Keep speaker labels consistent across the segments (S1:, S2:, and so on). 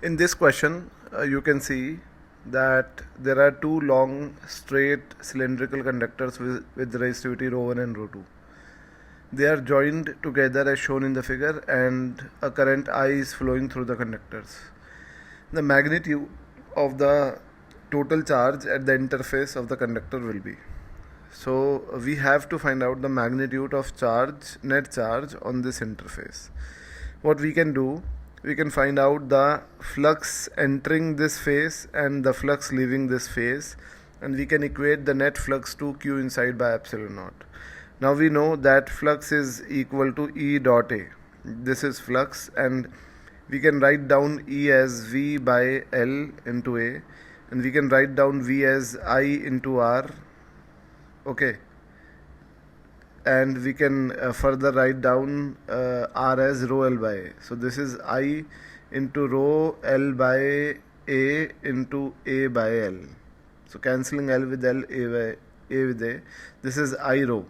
S1: In this question, you can see that there are two long straight cylindrical conductors with resistivity rho 1 and rho 2. They are joined together as shown in the figure, and a current I is flowing through the conductors. The magnitude of the total charge at the interface of the conductor will be. So we have to find out the magnitude of charge, net charge on this interface. What we can do, we can find out the flux entering this phase and the flux leaving this phase, and we can equate the net flux to Q inside by epsilon naught. Now we know that flux is equal to E dot A. This is flux, and we can write down E as V by L into A, and we can write down V as I into R. Okay, and we can further write down R as rho L by A. So this is I into rho L by A into A by L. So cancelling L with L, A with A. This is I rho.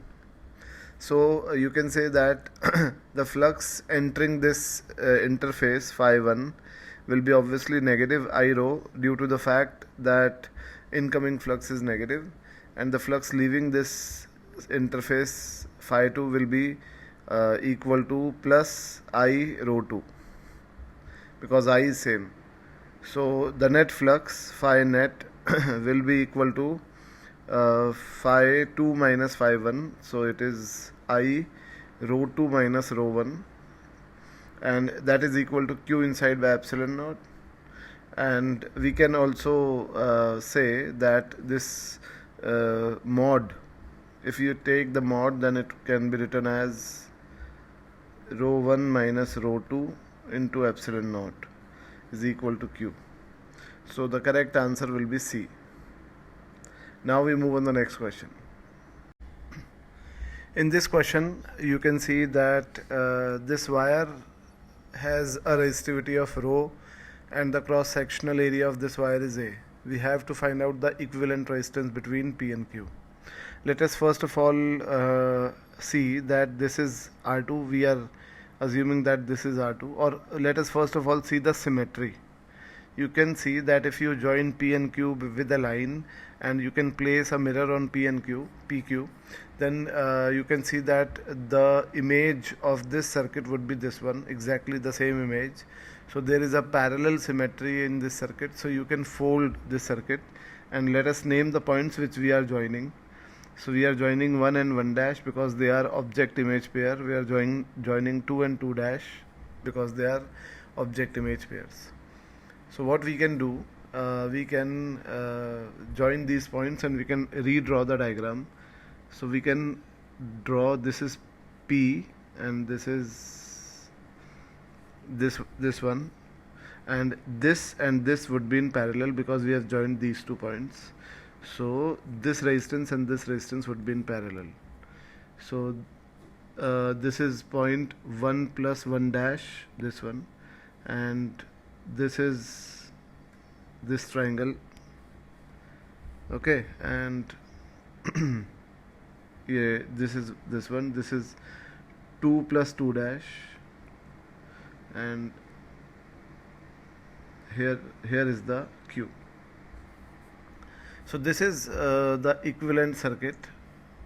S1: So you can say that the flux entering this interface phi 1 will be obviously negative I rho due to the fact that incoming flux is negative, and the flux leaving this interface phi 2 will be equal to plus I rho 2 because I is same. So the net flux phi net will be equal to phi 2 minus phi 1, so it is I rho 2 minus rho 1, and that is equal to Q inside by epsilon naught. And we can also say that this mod, if you take the mod, then it can be written as rho 1 minus rho 2 into epsilon naught is equal to Q. So the correct answer will be C. Now we move on the next question. In this question, you can see that this wire has a resistivity of rho, and the cross-sectional area of this wire is A. We have to find out the equivalent resistance between P and Q. Let us first of all see that this is R2. We are assuming that this is R2, or let us first of all see the symmetry. You can see that if you join P and Q with a line, and you can place a mirror on P and Q, PQ, then you can see that the image of this circuit would be this one, exactly the same image. So there is a parallel symmetry in this circuit, so you can fold this circuit, and let us name the points which we are joining. So we are joining 1 and 1 dash because they are object image pair. We are joining 2 and 2 dash because they are object image pairs. So what we can do, we can join these points and we can redraw the diagram. So we can draw, this is P and this is this one, and this would be in parallel because we have joined these 2 points. So this resistance and this resistance would be in parallel. So this is point 1 plus 1 dash, this one, and this is this triangle. Okay, and yeah, this is this one, this is 2 plus 2 dash, and here is the Q. So this is the equivalent circuit,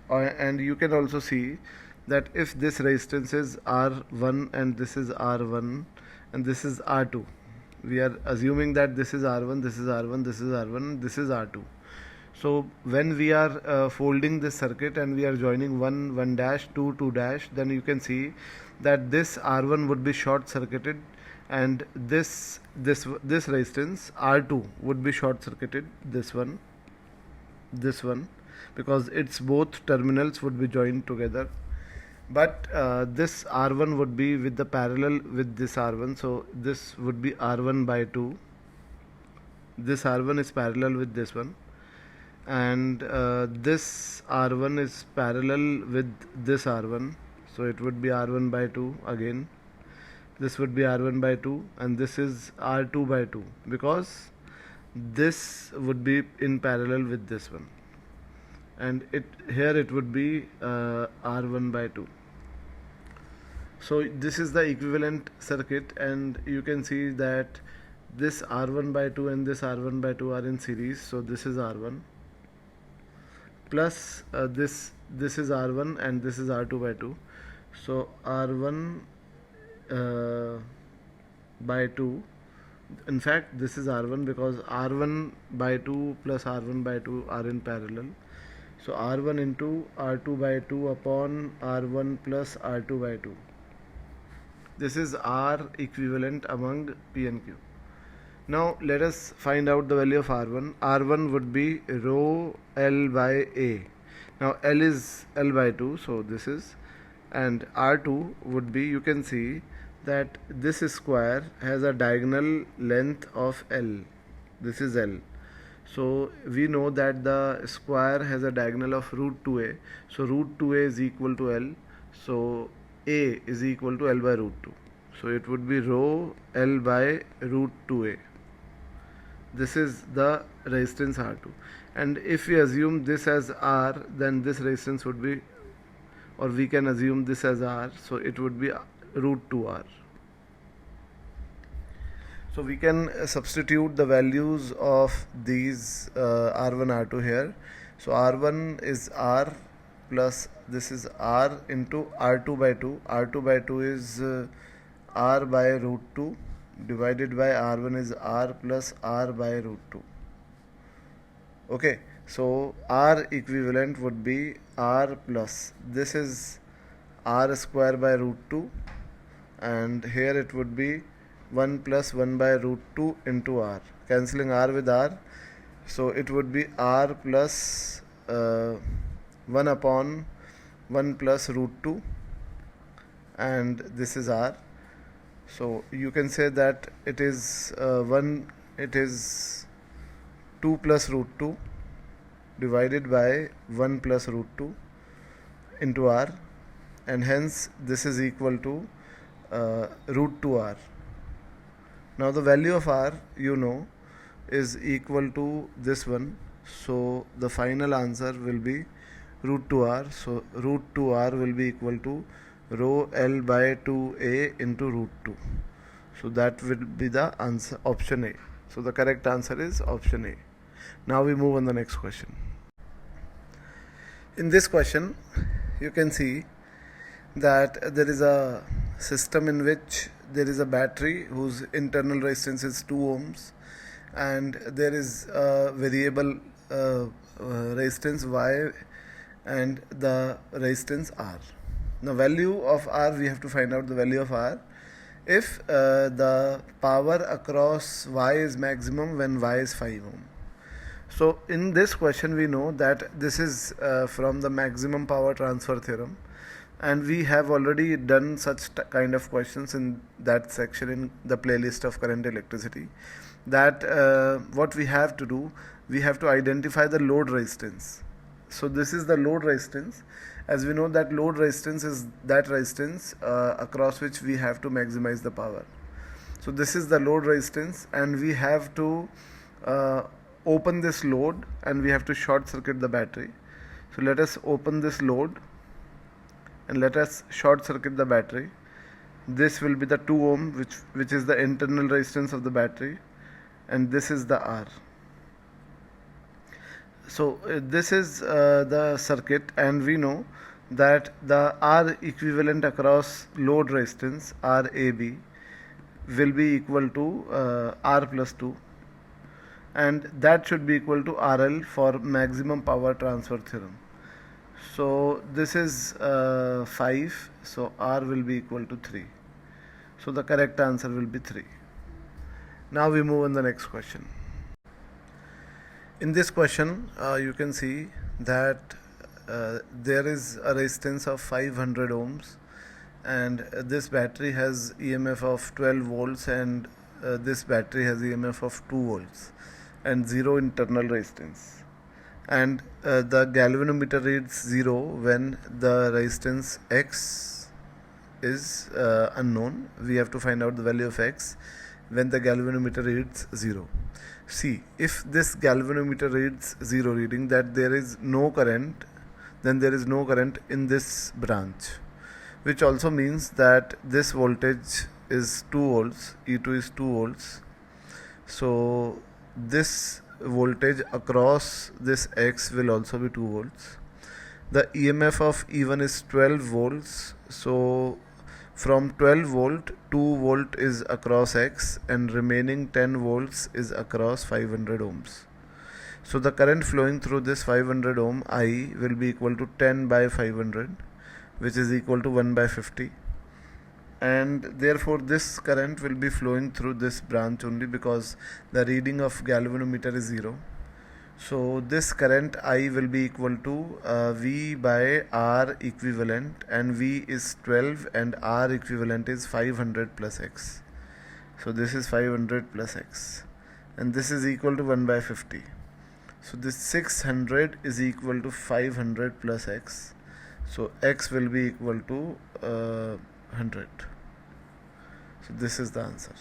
S1: and you can also see that if this resistance is R1 and this is R1 and this is R2, we are assuming that this is R1, this is R1, this is R1, this is R2. So when we are folding this circuit and we are joining 1 1 dash, 2 2 dash, then you can see that this R1 would be short circuited, and this resistance R2 would be short circuited, this one, because its both terminals would be joined together. But this R1 would be with the parallel with this R1, so this would be R1 by 2. This R1 is parallel with this one, and this R1 is parallel with this R1, so it would be R1 by 2 again. This would be R1 by 2, and this is R2 by 2 because this would be in parallel with this one, and here it would be R1 by 2. So this is the equivalent circuit, and you can see that this R1 by 2 and this R1 by 2 are in series, so this is R1 plus this is R1 and this is R2 by 2, so R1 by 2, in fact this is R1 because R1 by 2 plus R1 by 2 are in parallel, so R1 into R2 by 2 upon R1 plus R2 by 2. This is R equivalent among P and Q. Now let us find out the value of R1. R1 would be rho L by A. Now L is L by 2, so this is, and R2 would be, you can see that this square has a diagonal length of L. This is L. So we know that the square has a diagonal of root 2A. So root 2A is equal to L. So A is equal to L by root 2. So it would be rho L by root 2A. This is the resistance R2. And if we assume this as R, then this resistance would be, or we can assume this as R, so it would be root 2R. So we can substitute the values of these R1, R2 here. So R1 is R plus this is R into R2 by 2. R2 by 2 is R by root 2 divided by R1 is R plus R by root 2. Okay, so R equivalent would be R plus this is R square by root 2, and here it would be 1 plus 1 by root 2 into R, cancelling R with R, so it would be R plus 1 upon 1 plus root 2, and this is R. So you can say that it is 2 plus root 2 divided by 1 plus root 2 into R, and hence this is equal to root 2R. Now the value of R, you know, is equal to this one, so the final answer will be root 2R. So root 2R will be equal to rho L by 2A into root 2. So that will be the answer, option A. So the correct answer is option A. Now we move on the next question. In this question, you can see that there is a system in which there is a battery whose internal resistance is 2 ohms, and there is a variable resistance Y and the resistance R. Now value of R, we have to find out the value of R if the power across Y is maximum when Y is 5 ohm. So in this question we know that this is from the maximum power transfer theorem, and we have already done such kind of questions in that section in the playlist of current electricity, that what we have to do, we have to identify the load resistance. So this is the load resistance, as we know that load resistance is that resistance across which we have to maximize the power. So this is the load resistance, and we have to open this load and we have to short circuit the battery. So let us open this load and let us short circuit the battery. This will be the 2 ohm which is the internal resistance of the battery, and this is the R. So this is the circuit, and we know that the R equivalent across load resistance RAB will be equal to R plus 2, and that should be equal to RL for maximum power transfer theorem. So this is 5, so R will be equal to 3. So the correct answer will be 3. Now we move on the next question. In this question you can see that there is a resistance of 500 ohms, and this battery has EMF of 12 volts, and this battery has EMF of 2 volts and 0 internal resistance, and the galvanometer reads 0 when the resistance X is unknown. We have to find out the value of X when the galvanometer reads 0. See, if this galvanometer reads 0 reading, that there is no current, then there is no current in this branch, which also means that this voltage is 2 volts, E2 is 2 volts, So this voltage across this X will also be 2 volts. The EMF of E1 is 12 volts. So from 12 volt, 2 volt is across X and remaining 10 volts is across 500 ohms. So the current flowing through this 500 ohm I will be equal to 10 by 500, which is equal to 1 by 50. And therefore this current will be flowing through this branch only because the reading of galvanometer is 0. So this current I will be equal to V by R equivalent, and V is 12 and R equivalent is 500 plus X. So this is 500 plus X, and this is equal to 1 by 50. So this 600 is equal to 500 plus X. So X will be equal to 100. So this is the answer.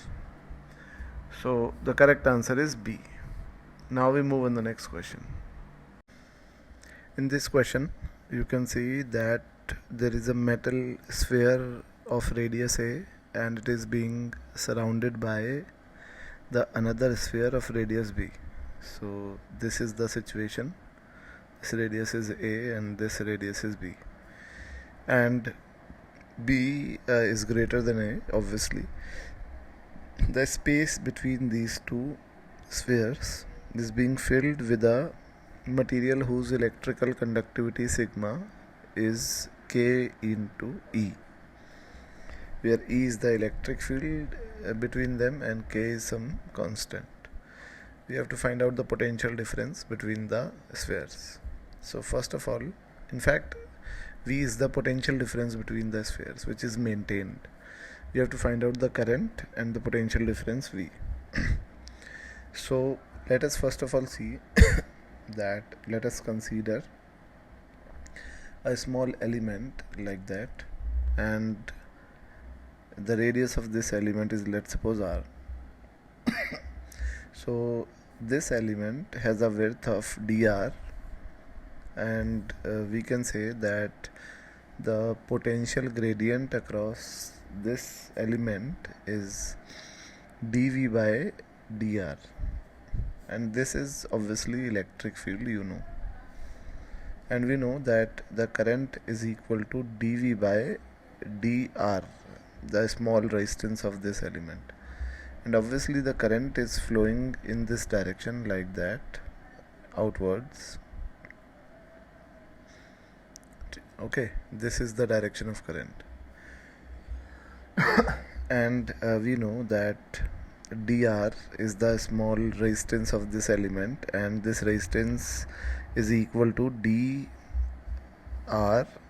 S1: So the correct answer is B. Now we move on the next question. In this question, you can see that there is a metal sphere of radius A and it is being surrounded by the another sphere of radius B. So this is the situation. This radius is A and this radius is B. And B is greater than A, obviously. The space between these two spheres is being filled with a material whose electrical conductivity sigma is K into E, where E is the electric field between them and K is some constant. We have to find out the potential difference between the spheres. So first of all, in fact, V is the potential difference between the spheres, which is maintained. We have to find out the current and the potential difference V. So let us first of all see that let us consider a small element like that, and the radius of this element is, let's suppose, R. So this element has a width of dr, and we can say that the potential gradient across this element is dV by dr, and this is obviously electric field, you know, and we know that the current is equal to dV by dr, the small resistance of this element, and obviously the current is flowing in this direction like that, outwards. Okay, this is the direction of current. And we know that dr is the small resistance of this element, and this resistance is equal to dr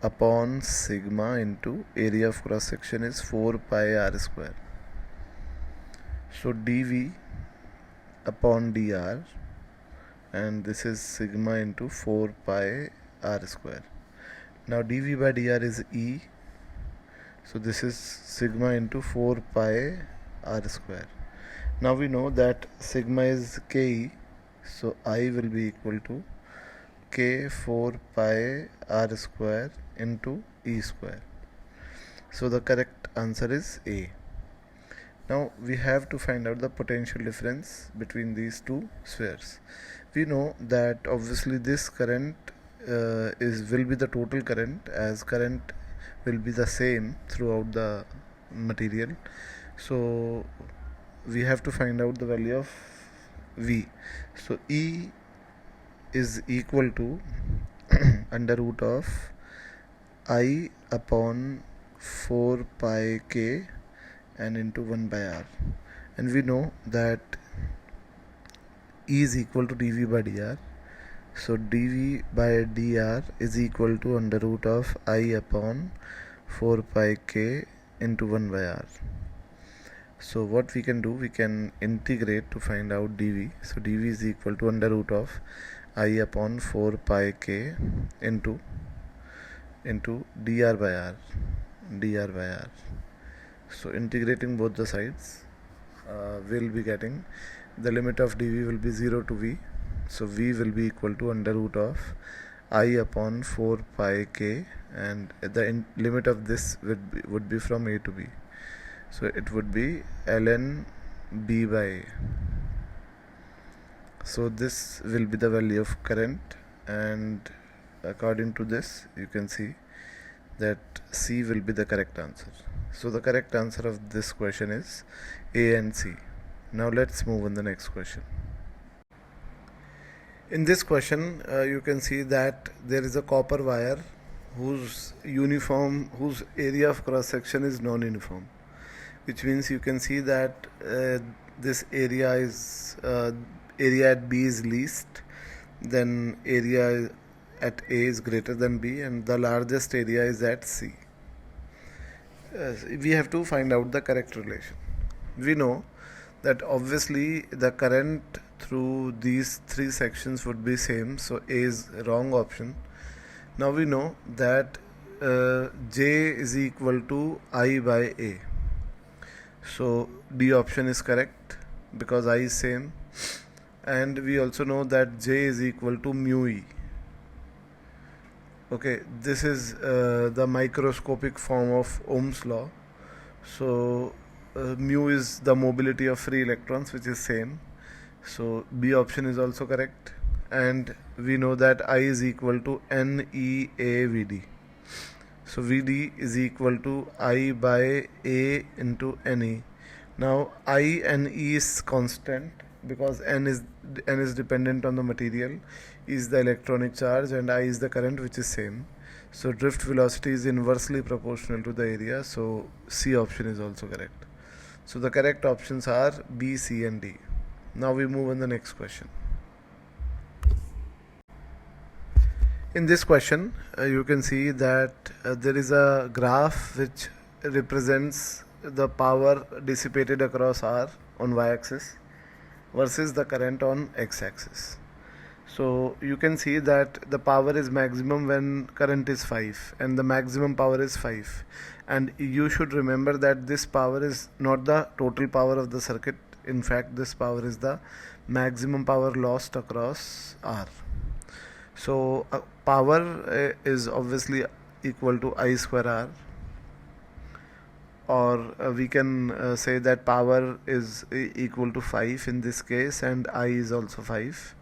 S1: upon sigma into area of cross section is 4 pi r square. So dV upon dr, and this is sigma into 4 pi r square. Now dV by dr is E, so this is sigma into 4 pi r square. Now we know that sigma is Ke, so I will be equal to K 4 pi r square into E square. So the correct answer is A. Now we have to find out the potential difference between these two spheres. We know that obviously this current will be the total current, as current will be the same throughout the material. So we have to find out the value of V. So E is equal to under root of I upon 4 pi K and into 1 by R, and we know that E is equal to dV by dr. So dV by dr is equal to under root of I upon 4 pi K into 1 by R. So what we can do, we can integrate to find out dV. So dV is equal to under root of I upon 4 pi K into dr by r. So integrating both the sides, we'll be getting the limit of dV will be 0 to V. So V will be equal to under root of I upon 4 pi K, and the limit of this would be from A to B. So it would be ln B by A. So this will be the value of current, and according to this you can see that C will be the correct answer. So the correct answer of this question is A and C. Now let's move on the next question. In this question you can see that there is a copper wire whose area of cross section is non-uniform, which means you can see that this area at B is least, then area at A is greater than B, and the largest area is at C. We have to find out the correct relation. We know that obviously the current through these three sections would be same, so A is wrong option. Now we know that J is equal to I by A, so D option is correct because I is same, and we also know that J is equal to mu E. Okay, this is the microscopic form of Ohm's law. So mu is the mobility of free electrons, which is same, so B option is also correct, and we know that I is equal to NEAVD. So VD is equal to I by A into NE. Now I and E is constant because N is dependent on the material, E is the electronic charge, and I is the current, which is same. So drift velocity is inversely proportional to the area, so C option is also correct. So the correct options are B, C and D. Now we move on the next question. In this question you can see that there is a graph which represents the power dissipated across R on y-axis versus the current on x-axis. So you can see that the power is maximum when current is 5 and the maximum power is 5, and you should remember that this power is not the total power of the circuit. In fact, this power is the maximum power lost across R. So power is obviously equal to I square R, or we can say that power is equal to 5 in this case, and I is also 5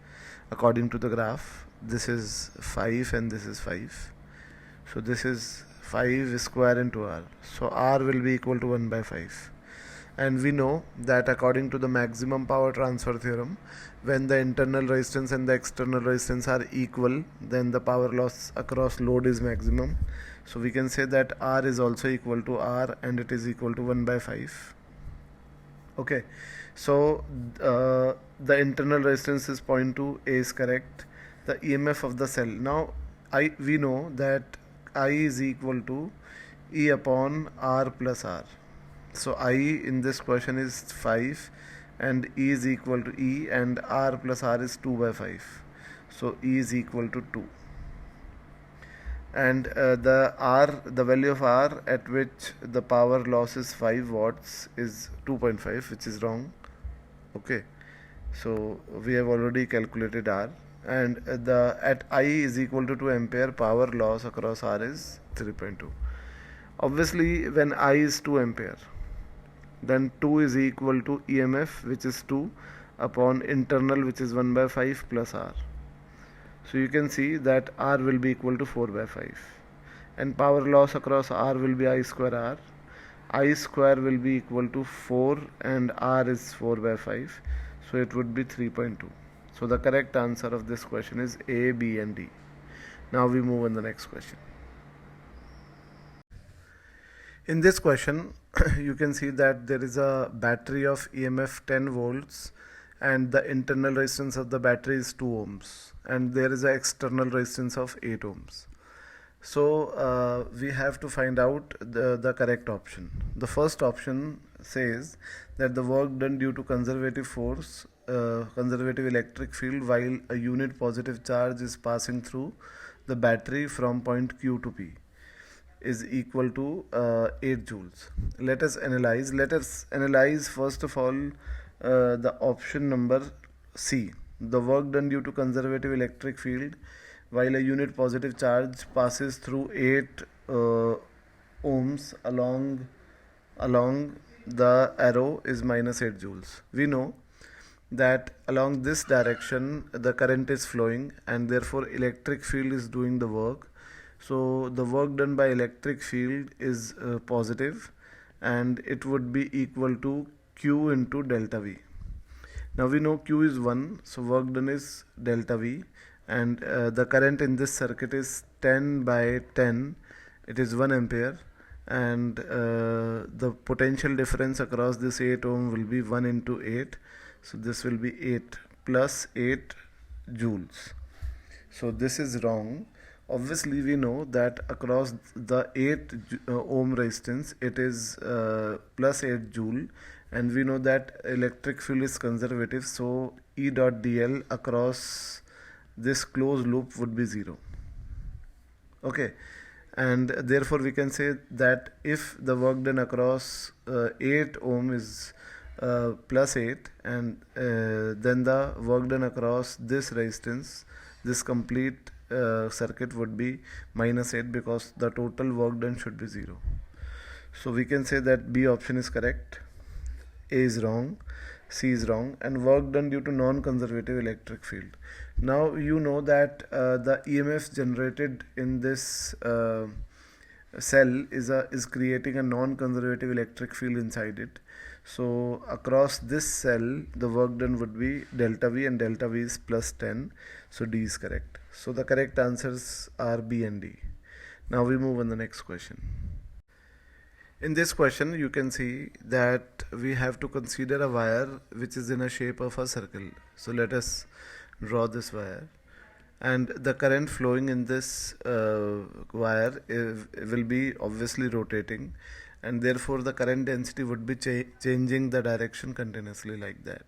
S1: according to the graph. This is 5 and this is 5, so this is 5 square into R, so R will be equal to 1 by 5. And we know that according to the maximum power transfer theorem, when the internal resistance and the external resistance are equal, then the power loss across load is maximum. So we can say that R is also equal to R, and it is equal to 1 by 5. Okay, so the internal resistance is 0.2, A is correct. The EMF of the cell, now we know that I is equal to E upon R plus R. So I in this question is 5 and E is equal to E, and R plus R is 2 by 5. So E is equal to 2. And the value of R at which the power loss is 5 watts is 2.5, which is wrong. Okay, so we have already calculated R, and at I is equal to 2 ampere, power loss across R is 3.2. Obviously when I is 2 ampere, then 2 is equal to EMF, which is 2 upon internal, which is 1 by 5 plus R. So you can see that R will be equal to 4 by 5, and power loss across R will be I square R. I square will be equal to 4 and R is 4 by 5, so it would be 3.2. So the correct answer of this question is A, B and D. Now we move on the next question. In this question you can see that there is a battery of EMF 10 volts, and the internal resistance of the battery is 2 ohms, and there is an external resistance of 8 ohms. So we have to find out the correct option. The first option says that the work done due to conservative force, conservative electric field, while a unit positive charge is passing through the battery from point Q to P, is equal to 8 joules. Let us analyze first of all the option number C. The work done due to conservative electric field while a unit positive charge passes through 8 ohms along the arrow is minus 8 joules. We know that along this direction the current is flowing and therefore electric field is doing the work. So the work done by electric field is positive, and it would be equal to Q into delta V. Now we know Q is 1, so work done is delta V, and the current in this circuit is 10 by 10, it is 1 ampere, and the potential difference across this 8 ohm will be 1 into 8, so this will be 8 plus 8 joules. So this is wrong. Obviously we know that across the 8 ohm resistance it is plus 8 joule, and we know that electric field is conservative, so E dot dl across this closed loop would be 0. Okay, and therefore we can say that if the work done across 8 ohm is plus 8, and then the work done across this resistance, this complete circuit would be minus 8, because the total work done should be 0. So we can say that B option is correct, A is wrong, C is wrong, and work done due to non-conservative electric field. Now you know that the EMF generated in this cell is creating a non-conservative electric field inside it. So across this cell the work done would be delta V, and delta V is plus 10, so D is correct. So the correct answers are B and D. Now we move on the next question. In this question you can see that we have to consider a wire which is in a shape of a circle. So let us draw this wire, and the current flowing in this wire will be obviously rotating, and therefore the current density would be changing the direction continuously like that.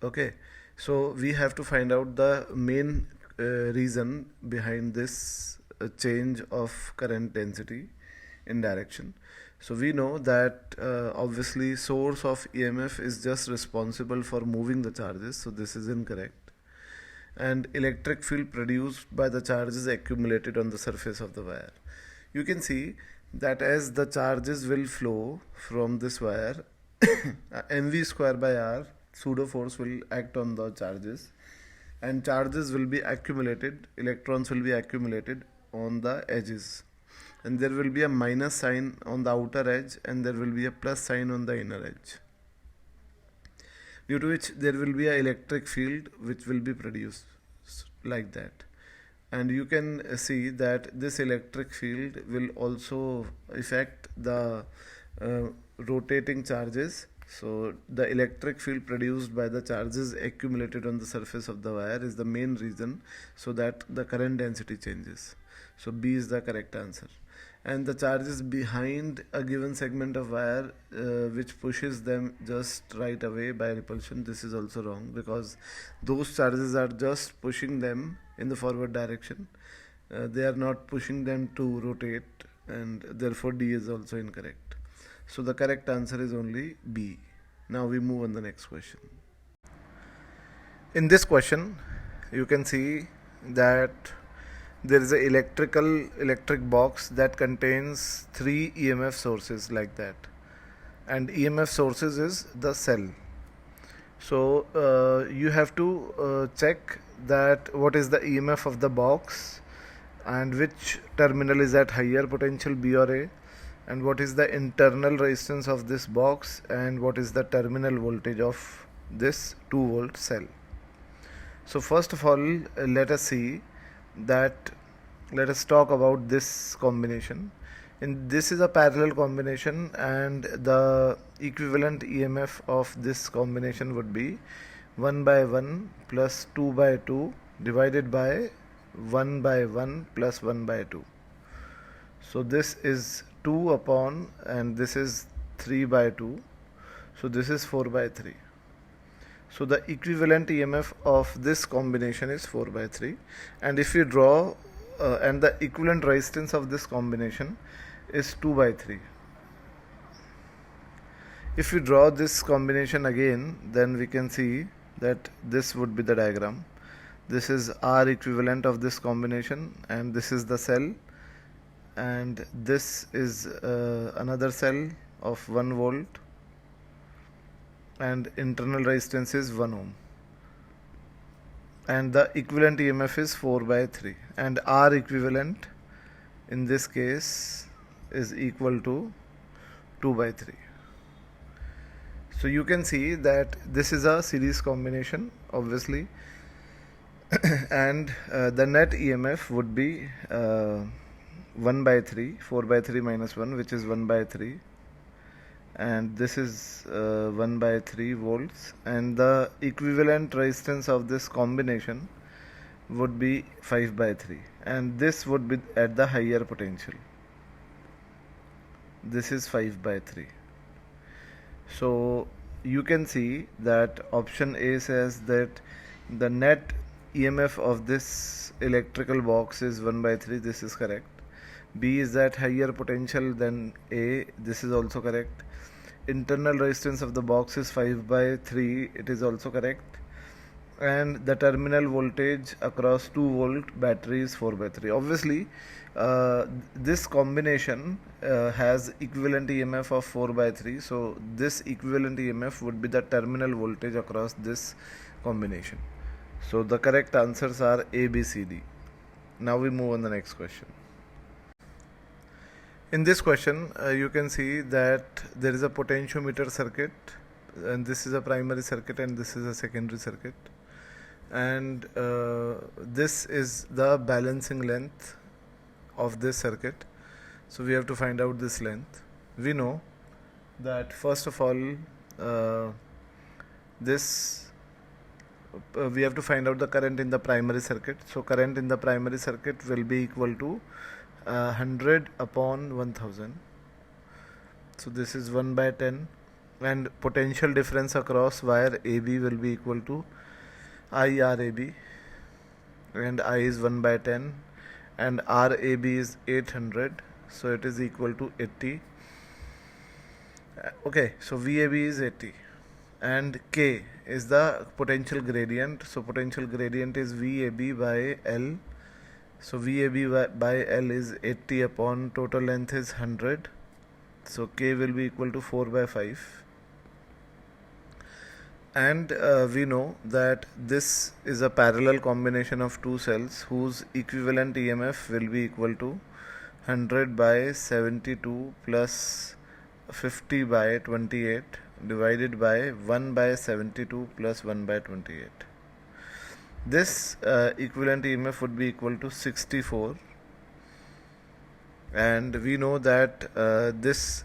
S1: Okay, so we have to find out the main reason behind this change of current density in direction. So we know that obviously source of EMF is just responsible for moving the charges, so this is incorrect. And electric field produced by the charges accumulated on the surface of the wire. You can see that as the charges will flow from this wire, mv square by r pseudo force will act on the charges, and charges will be accumulated, electrons will be accumulated on the edges, and there will be a minus sign on the outer edge, and there will be a plus sign on the inner edge, due to which there will be an electric field which will be produced like that. And you can see that this electric field will also affect the rotating charges. So the electric field produced by the charges accumulated on the surface of the wire is the main reason, so that the current density changes. So B is the correct answer. And the charges behind a given segment of wire which pushes them just right away by repulsion, this is also wrong, because those charges are just pushing them in the forward direction. They are not pushing them to rotate, and therefore D is also incorrect. So the correct answer is only B. Now we move on the next question. In this question you can see that there is a electric box that contains 3 EMF sources like that, and EMF sources is the cell. So you have to check that what is the EMF of the box, and which terminal is at higher potential, B or A, and what is the internal resistance of this box, and what is the terminal voltage of this 2 volt cell. So first of all let us talk about this combination. This is a parallel combination, and the equivalent EMF of this combination would be 1 by 1 plus 2 by 2 divided by 1 by 1 plus 1 by 2. So this is 2 upon, and this is 3 by 2, so this is 4 by 3. So the equivalent EMF of this combination is 4 by 3, and if you draw and the equivalent resistance of this combination is 2 by 3. If you draw this combination again, then we can see that this would be the diagram. This is R equivalent of this combination, and this is the cell, and this is another cell of 1 volt. and internal resistance is 1 ohm, and the equivalent EMF is 4 by 3, and R equivalent in this case is equal to 2 by 3. So you can see that this is a series combination obviously, and the net EMF would be 1 by 3, 4 by 3 minus 1, which is 1 by 3, and this is 1 by 3 volts, and the equivalent resistance of this combination would be 5 by 3, and this would be at the higher potential. This is 5 by 3. So you can see that option A says that the net EMF of this electrical box is 1 by 3. This is correct. B is that higher potential than A. This is also correct. Internal resistance of the box is 5 by 3. It is also correct. And the terminal voltage across 2 volt battery is 4 by 3. Obviously this combination has equivalent EMF of 4 by 3, so this equivalent EMF would be the terminal voltage across this combination. So the correct answers are A, B, C, D. Now we move on the next question. In this question you can see that there is a potentiometer circuit, and this is a primary circuit and this is a secondary circuit, and this is the balancing length of this circuit. So we have to find out this length. We know that first of all we have to find out the current in the primary circuit. So current in the primary circuit will be equal to 100 upon 1000. So this is 1 by 10, and potential difference across wire AB will be equal to IRAB, and I is 1 by 10, and RAB is 800, so it is equal to 80. Okay, so VAB is 80, and K is the potential gradient. So potential gradient is VAB by L. So VAB by L is 80 upon total length is 100. So K will be equal to 4 by 5. And we know that this is a parallel combination of two cells whose equivalent EMF will be equal to 100 by 72 plus 50 by 28 divided by 1 by 72 plus 1 by 28. This equivalent EMF would be equal to 64, and we know that this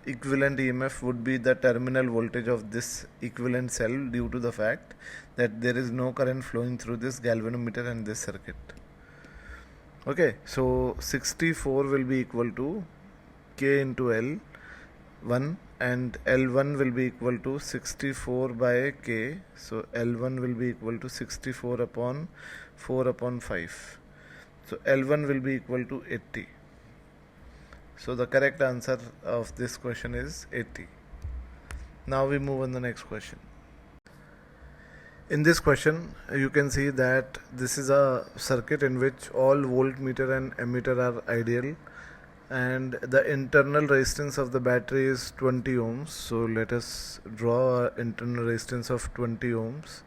S1: equivalent EMF would be the terminal voltage of this equivalent cell due to the fact that there is no current flowing through this galvanometer and this circuit. Okay, so 64 will be equal to K into L1, and L1 will be equal to 64 by K. So L1 will be equal to 64 upon 4 upon 5. So L1 will be equal to 80. So the correct answer of this question is 80. Now we move on the next question. In this question you can see that this is a circuit in which all voltmeter and ammeter are ideal, and the internal resistance of the battery is 20 ohms. So let us draw an internal resistance of 20 ohms,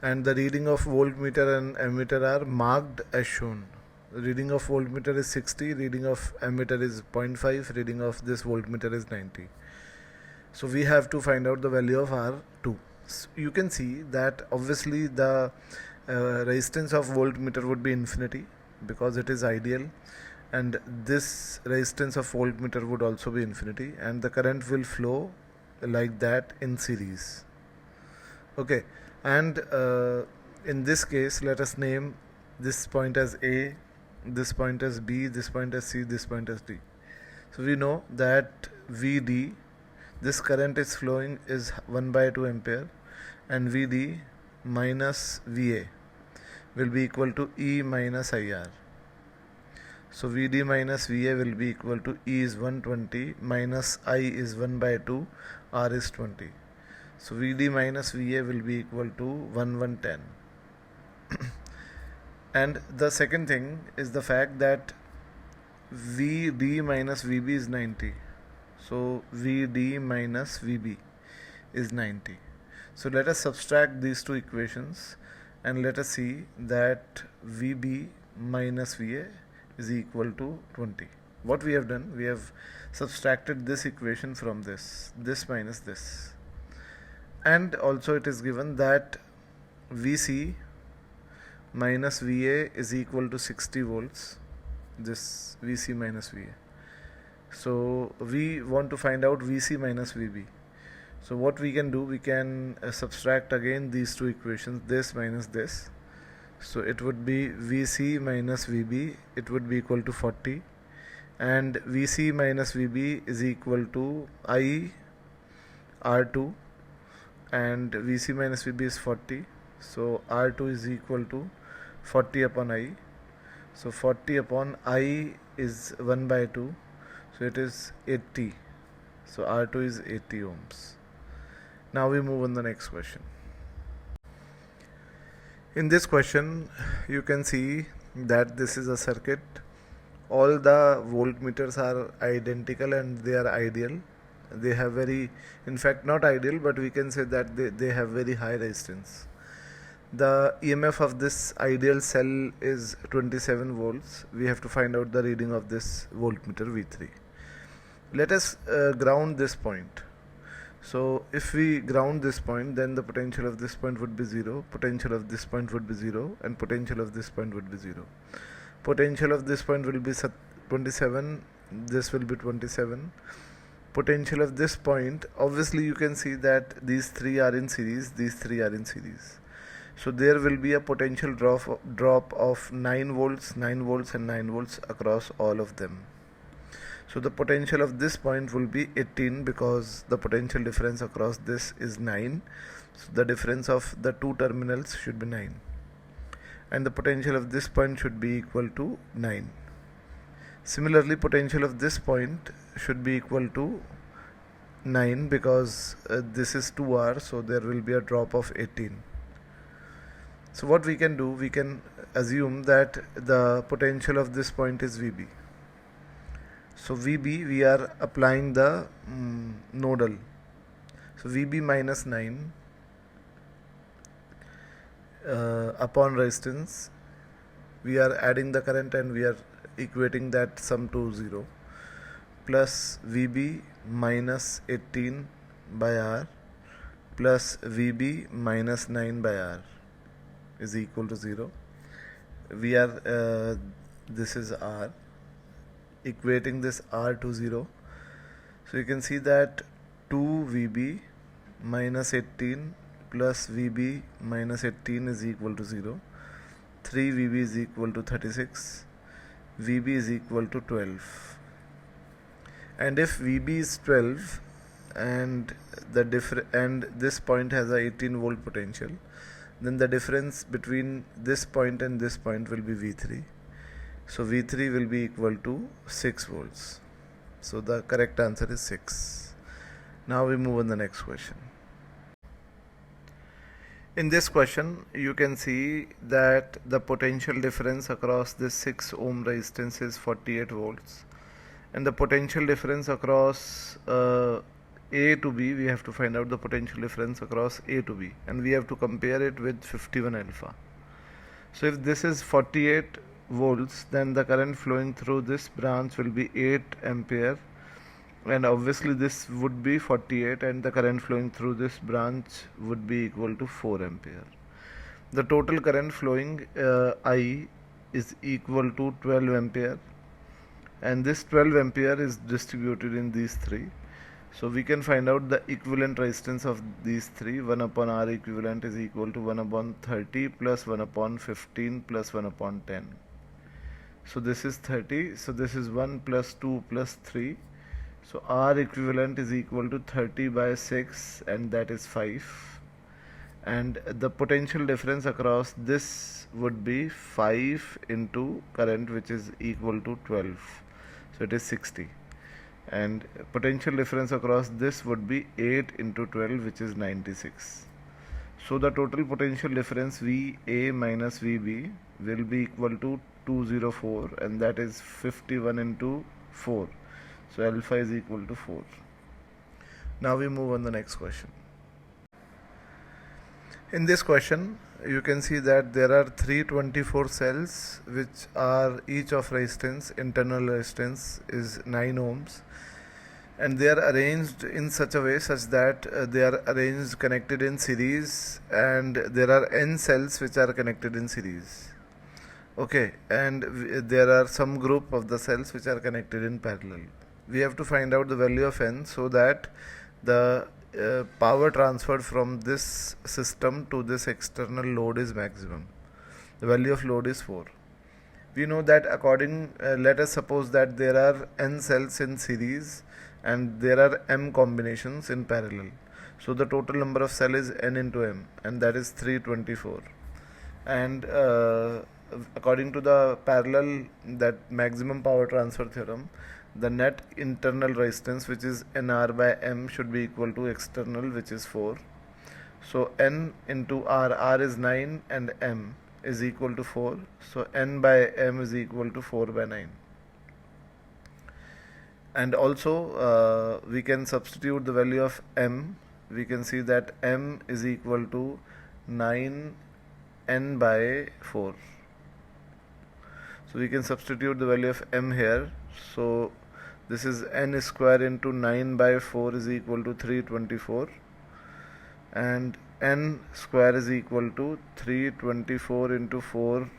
S1: and the reading of voltmeter and ammeter are marked as shown. Reading of voltmeter is 60, reading of ammeter is 0.5, reading of this voltmeter is 90. So we have to find out the value of R2. So you can see that obviously the resistance of voltmeter would be infinity because it is ideal, and this resistance of voltmeter would also be infinity, and the current will flow like that in series. Okay, and in this case let us name this point as A, this point as B, this point as C, this point as D. So we know that VD, this current is flowing, is 1 by 2 ampere, and VD minus VA will be equal to E minus IR. So VD minus VA will be equal to E is 120 minus I is 1 by 2, R is 20. So VD minus VA will be equal to 1110. And the second thing is the fact that VD minus VB is 90. So VD minus VB is 90. So let us subtract these two equations and let us see that VB minus VA is equal to 20. What we have done, we have subtracted this equation from this minus this, and also it is given that VC minus VA is equal to 60 volts, this VC minus VA. So we want to find out VC minus VB. So what we can do, we can subtract again these two equations, this minus this. So it would be VC minus VB, it would be equal to 40, and VC minus VB is equal to I R2, and VC minus VB is 40, so R2 is equal to 40 upon I. So 40 upon I is 1 by 2, so it is 80. So R2 is 80 ohms. Now we move on the next question. In this question, you can see that this is a circuit. All the voltmeters are identical and they are ideal. They have very, in fact not ideal, but we can say that they have very high resistance. The EMF of this ideal cell is 27 volts. We have to find out the reading of this voltmeter V3. Let us ground this point. So if we ground this point, then the potential of this point would be 0, potential of this point would be 0, and potential of this point would be 0. Potential of this point will be 27, this will be 27. Potential of this point, obviously you can see that these three are in series, these three are in series. So there will be a potential drop of 9 volts, 9 volts and 9 volts across all of them. So the potential of this point will be 18 because the potential difference across this is 9. So the difference of the two terminals should be 9. And the potential of this point should be equal to 9. Similarly, potential of this point should be equal to 9 because this is 2R, so there will be a drop of 18. So what we can do, we can assume that the potential of this point is VB. So VB, we are applying the nodal. So VB minus 9 upon resistance, we are adding the current and we are equating that sum to 0, plus VB minus 18 by R plus VB minus 9 by R is equal to 0. We are this is R, equating this R to 0. So you can see that 2 VB minus 18 plus VB minus 18 is equal to 0. 3 VB is equal to 36. VB is equal to 12. And if VB is 12 and this point has a 18 volt potential, then the difference between this point and this point will be V3. So V3 will be equal to 6 volts. So the correct answer is 6. Now we move on the next question. In this question, you can see that the potential difference across this 6 ohm resistance is 48 volts. And the potential difference across A to B, we have to find out the potential difference across A to B. And we have to compare it with 51 alpha. So if this is 48 volts, then the current flowing through this branch will be 8 ampere, and obviously this would be 48 and the current flowing through this branch would be equal to 4 ampere. The total current flowing I is equal to 12 ampere, and this 12 ampere is distributed in these three. So we can find out the equivalent resistance of these three. 1 upon R equivalent is equal to 1 upon 30 plus 1 upon 15 plus 1 upon 10. So this is 30. So this is 1 plus 2 plus 3. So R equivalent is equal to 30 by 6, and that is 5. And the potential difference across this would be 5 into current, which is equal to 12. So it is 60. And potential difference across this would be 8 into 12, which is 96. So the total potential difference VA minus VB will be equal to 204, and that is 51 into 4. So alpha is equal to 4. Now we move on the next question. In this question, you can see that there are 324 cells which are each of resistance, internal resistance is 9 ohms, and they are arranged in such a way such that they are arranged connected in series, and there are n cells which are connected in series. Okay, and there are some group of the cells which are connected in parallel. We have to find out the value of n so that the power transferred from this system to this external load is maximum. The value of load is 4. We know that let us suppose that there are n cells in series and there are m combinations in parallel. So the total number of cell is n into m, and that is 324. And according to the parallel, that maximum power transfer theorem, the net internal resistance, which is nr by m, should be equal to external, which is 4. So n into r is 9 and m is equal to 4. So n by m is equal to 4 by 9. And also we can substitute the value of m. We can see that m is equal to 9 n by 4. So we can substitute the value of m here. So this is n square into 9 by 4 is equal to 324, and n square is equal to 324 into 4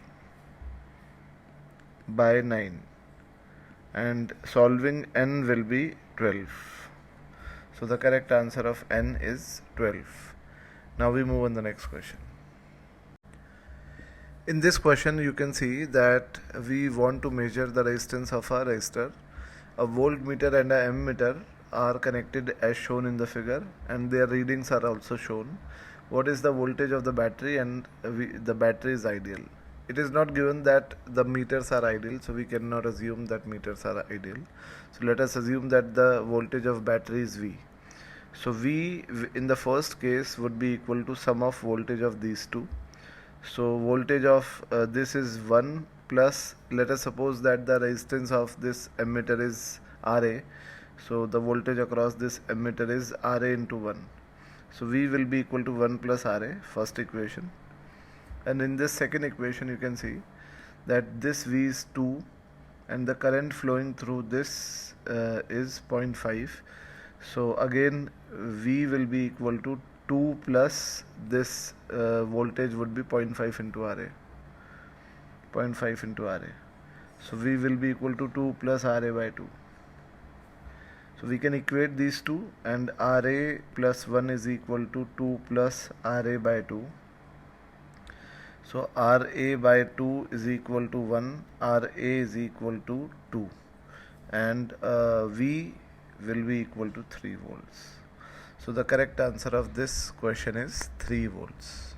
S1: by 9, and solving n will be 12. So the correct answer of n is 12. Now we move on the next question. In this question, you can see that we want to measure the resistance of a resistor. A voltmeter and a ammeter are connected as shown in the figure, and their readings are also shown. What is the voltage of the battery, and the battery is ideal. It is not given that the meters are ideal, so we cannot assume that meters are ideal. So let us assume that the voltage of battery is V. So V in the first case would be equal to sum of voltage of these two. So voltage of this is 1 plus, let us suppose that the resistance of this ammeter is Ra. So the voltage across this ammeter is Ra into 1. So V will be equal to 1 plus Ra, first equation. And in this second equation, you can see that this V is 2 and the current flowing through this is 0.5. So again V will be equal to 2 plus this voltage would be 0.5 into Ra. 0.5 into Ra. So V will be equal to 2 plus Ra by 2. So we can equate these two, and Ra plus 1 is equal to 2 plus Ra by 2. So Ra by 2 is equal to 1, Ra is equal to 2, and V will be equal to 3 volts. So the correct answer of this question is 3 volts.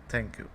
S1: Thank you.